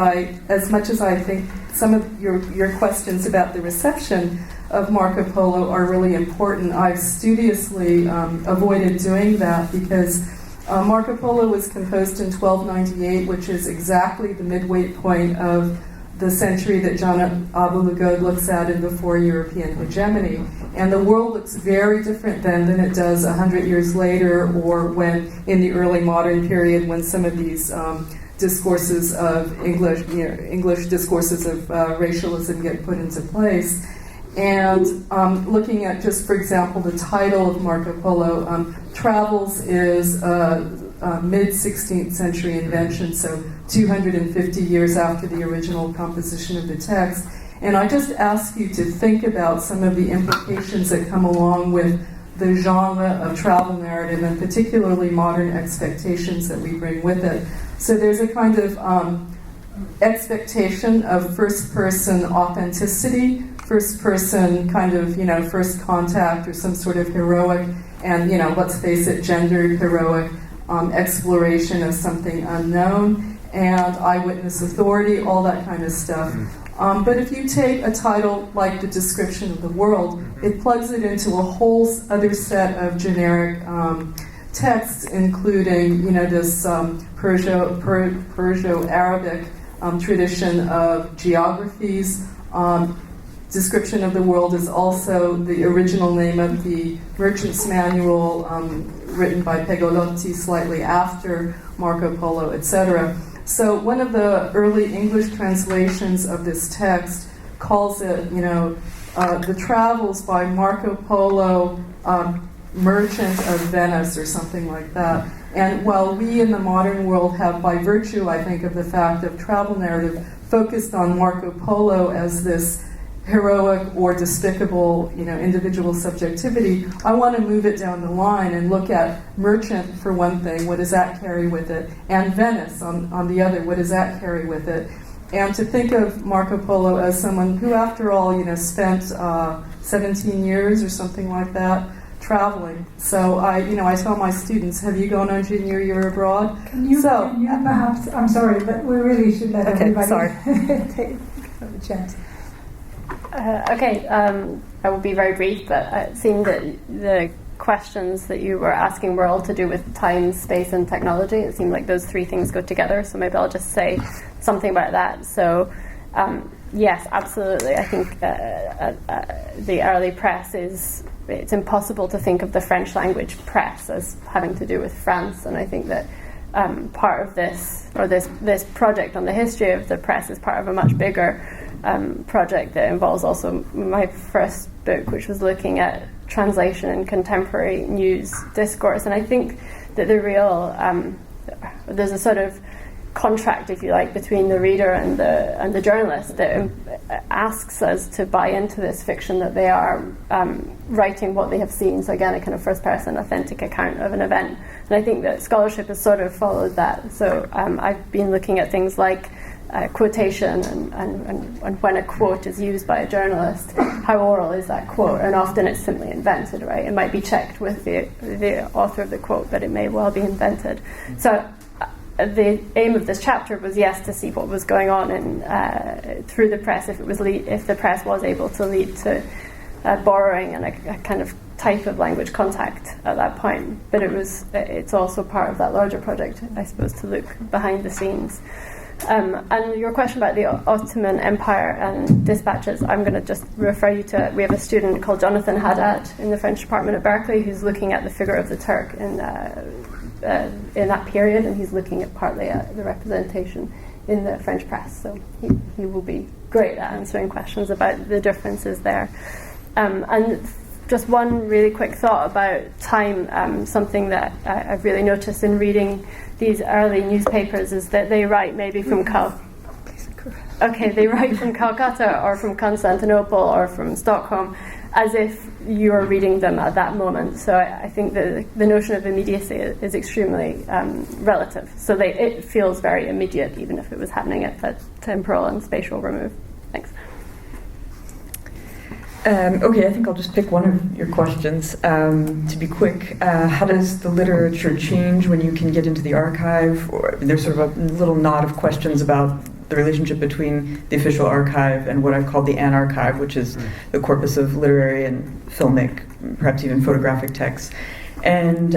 as much as I think some of your questions about the reception of Marco Polo are really important, I've studiously avoided doing that because Marco Polo was composed in 1298, which is exactly the midway point of the century that John Abu-Lughod looks at in Before European Hegemony. And the world looks very different then than it does 100 years later, or when in the early modern period, when some of these discourses of English discourses of racialism get put into place. And looking at just, for example, the title of Marco Polo, Travels is a mid-16th century invention, so 250 years after the original composition of the text. And I just ask you to think about some of the implications that come along with the genre of travel narrative, and particularly modern expectations that we bring with it. So there's a kind of expectation of first-person authenticity, first-person kind of, first contact or some sort of heroic and, let's face it, gendered heroic exploration of something unknown, and eyewitness authority, all that kind of stuff. But if you take a title like The Description of the World, it plugs it into a whole other set of generic texts, including, this Perso-Arabic tradition of geographies. Description of the World is also the original name of the Merchant's Manual written by Pegolotti slightly after Marco Polo, etc. So one of the early English translations of this text calls it, The Travels by Marco Polo, Merchant of Venice, or something like that. And while we in the modern world have, by virtue, I think, of the fact of travel narrative, focused on Marco Polo as this heroic or despicable, individual subjectivity, I want to move it down the line and look at Merchant for one thing, what does that carry with it, and Venice on the other, what does that carry with it, and to think of Marco Polo as someone who, after all, spent 17 years or something like that traveling. So I tell my students, have you gone on junior year abroad? Can you perhaps? I'm sorry, but we really should let everybody take a chance. I will be very brief, but it seemed that the questions that you were asking were all to do with time, space, and technology. It seemed like those three things go together, so maybe I'll just say something about that. So, yes, absolutely. I think the early press it's impossible to think of the French language press as having to do with France, and I think that part of this project on the history of the press is part of a much bigger project that involves also my first book, which was looking at translation in contemporary news discourse. And I think that there's a sort of contract, if you like, between the reader and the journalist that asks us to buy into this fiction that they are writing what they have seen. So again, a kind of first-person authentic account of an event. And I think that scholarship has sort of followed that. So I've been looking at things like quotation and when a quote is used by a journalist, how oral is that quote? And often it's simply invented, right? It might be checked with the author of the quote, but it may well be invented. So the aim of this chapter was, yes, to see what was going on through the press, if the press was able to lead to borrowing and a kind of type of language contact at that point. But it's also part of that larger project, I suppose, to look behind the scenes. And your question about the Ottoman Empire and dispatches, I'm going to just refer you to, we have a student called Jonathan Haddad in the French department at Berkeley who's looking at the figure of the Turk in that period, and he's looking at partly at the representation in the French press. So he will be great at answering questions about the differences there. And just one really quick thought about time, something that I've really noticed in reading these early newspapers is that they write maybe from they write from Calcutta or from Constantinople or from Stockholm as if you are reading them at that moment. So I think that the notion of immediacy is extremely relative. So it feels very immediate, even if it was happening at that temporal and spatial remove. Thanks. Okay, I think I'll just pick one of your questions. To be quick, how does the literature change when you can get into the archive? There's sort of a little knot of questions about the relationship between the official archive and what I've called the anarchive, which is the corpus of literary and filmic, perhaps even photographic texts. And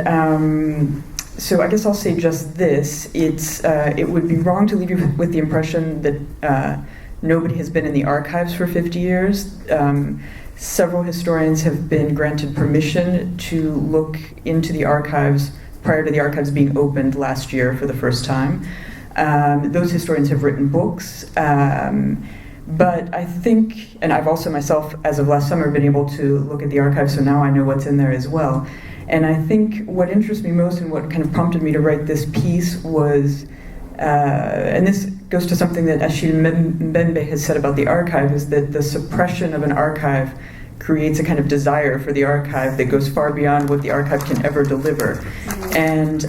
so I guess I'll say just this. It would be wrong to leave you with the impression that nobody has been in the archives for 50 years. Several historians have been granted permission to look into the archives prior to the archives being opened last year for the first time. Those historians have written books, but I think, and I've also myself, as of last summer, been able to look at the archives, so now I know what's in there as well. And I think what interests me most and what kind of prompted me to write this piece was, and this goes to something that Achille Mbembe has said about the archive, is that the suppression of an archive creates a kind of desire for the archive that goes far beyond what the archive can ever deliver. And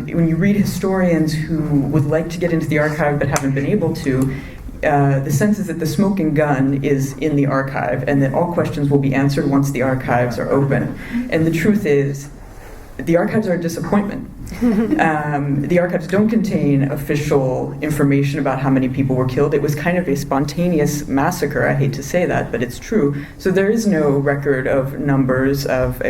when you read historians who would like to get into the archive but haven't been able to, the sense is that the smoking gun is in the archive and that all questions will be answered once the archives are open. And the truth is, the archives are a disappointment. The archives don't contain official information about how many people were killed. It was kind of a spontaneous massacre. I hate to say that, but it's true. So there is no record of numbers of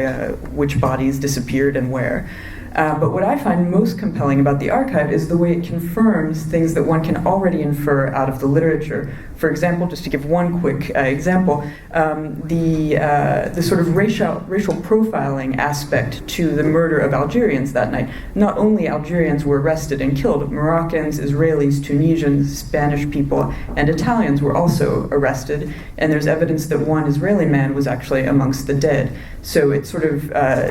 which bodies disappeared and where. But what I find most compelling about the archive is the way it confirms things that one can already infer out of the literature. For example, just to give one quick example, the sort of racial profiling aspect to the murder of Algerians that night. Not only Algerians were arrested and killed, Moroccans, Israelis, Tunisians, Spanish people, and Italians were also arrested, and there's evidence that one Israeli man was actually amongst the dead. So it's sort of,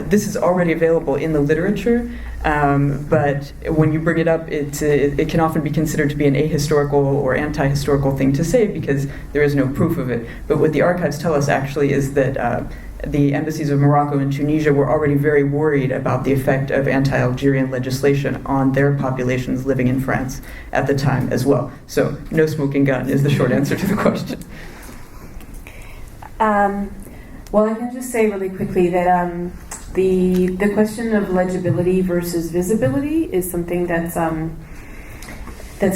this is already available in the literature, but when you bring it up, it can often be considered to be an ahistorical or anti-historical thing to say because there is no proof of it. But what the archives tell us actually is that the embassies of Morocco and Tunisia were already very worried about the effect of anti-Algerian legislation on their populations living in France at the time as well. So no smoking gun is the short answer to the question. Well, I can just say really quickly that the question of legibility versus visibility is something that's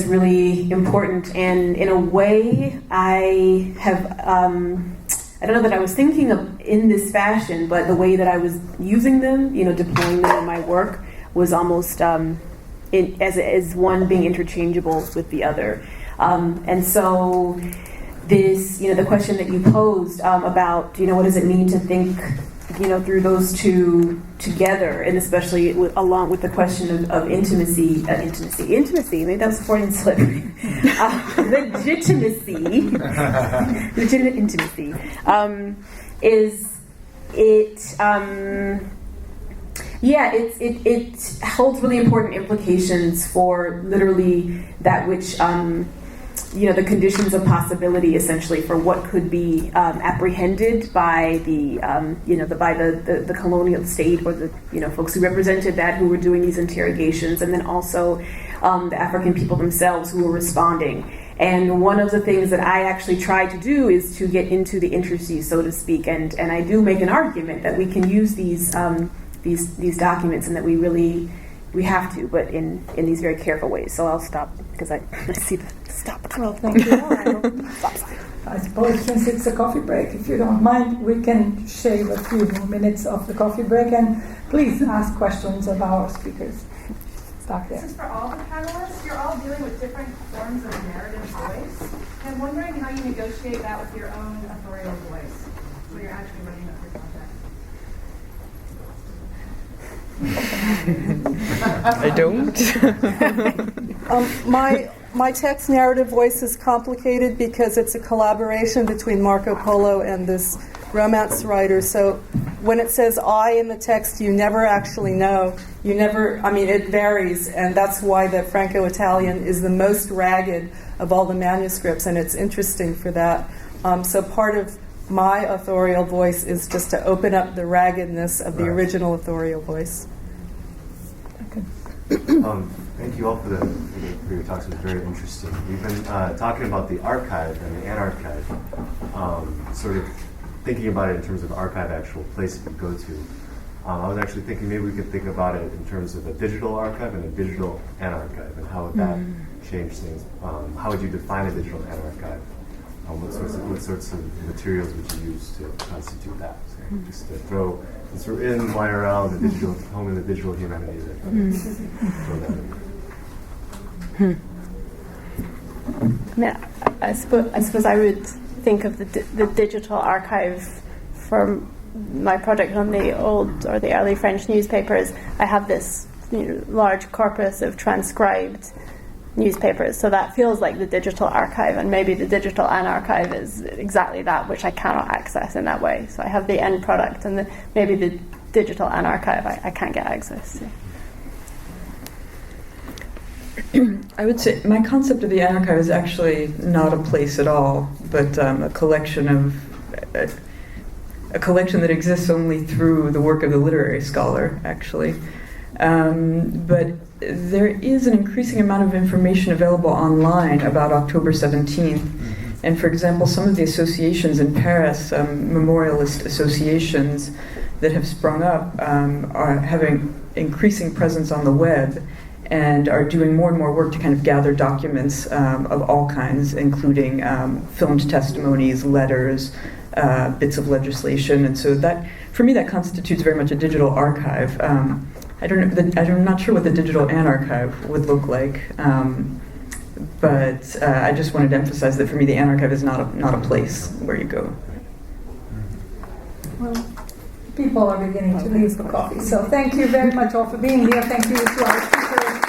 really important. And in a way, I have I don't know that I was thinking of in this fashion, but the way that I was using them, deploying them in my work, was almost as one being interchangeable with the other. And so this, the question that you posed about, what does it mean to think, through those two together, and especially along with the question of intimacy, maybe that was a Freudian slip, legitimate intimacy, is it holds really important implications for literally that which the conditions of possibility, essentially, for what could be apprehended by the colonial state or the folks who represented that, who were doing these interrogations, and then also the African people themselves who were responding. And one of the things that I actually try to do is to get into the intricacies, so to speak, and I do make an argument that we can use these documents, and that we have to, but in these very careful ways. So I'll stop because I see the stop. Well, thank you. I suppose since it's a coffee break, if you don't mind, we can shave a few more minutes of the coffee break, and please ask questions of our speakers. Stop there. This is for all the panelists. You're all dealing with different forms of narrative voice. And I'm wondering how you negotiate that with your own authorial voice when you're actually running up your project. I don't. My text narrative voice is complicated because it's a collaboration between Marco Polo and this romance writer. So when it says I in the text, you never actually know. It varies, and that's why the Franco-Italian is the most ragged of all the manuscripts, and it's interesting for that. So part of my authorial voice is just to open up the raggedness of the original authorial voice. Thank you all for your talks. It was very interesting. We've been talking about the archive and the anarchive, sort of thinking about it in terms of archive, actual place you go to, I was actually thinking maybe we could think about it in terms of a digital archive and a digital anarchive, and how would that change things? How would you define a digital anarchive? What sorts of materials would you use to constitute that? So just to throw, since we're in YRL, the digital home in the digital humanities, throw that in. I mean, I suppose I would think of the digital archive for my project on the old or the early French newspapers. I have this large corpus of transcribed newspapers, so that feels like the digital archive, and maybe the digital anarchive is exactly that, which I cannot access in that way. So I have the end product, and maybe the digital anarchive I can't get access to. I would say my concept of the anarchive is actually not a place at all, but a collection that exists only through the work of the literary scholar, actually. But there is an increasing amount of information available online about October 17th. And for example, some of the associations in Paris, memorialist associations that have sprung up, are having increasing presence on the web and are doing more and more work to kind of gather documents of all kinds, including filmed testimonies, letters, bits of legislation. And so that, for me, that constitutes very much a digital archive. I'm not sure what the digital anarchive would look like, but I just wanted to emphasize that for me the anarchive is not a place where you go. Well, people are beginning to leave for coffee, so thank you very much all for being here. Thank you to our speakers.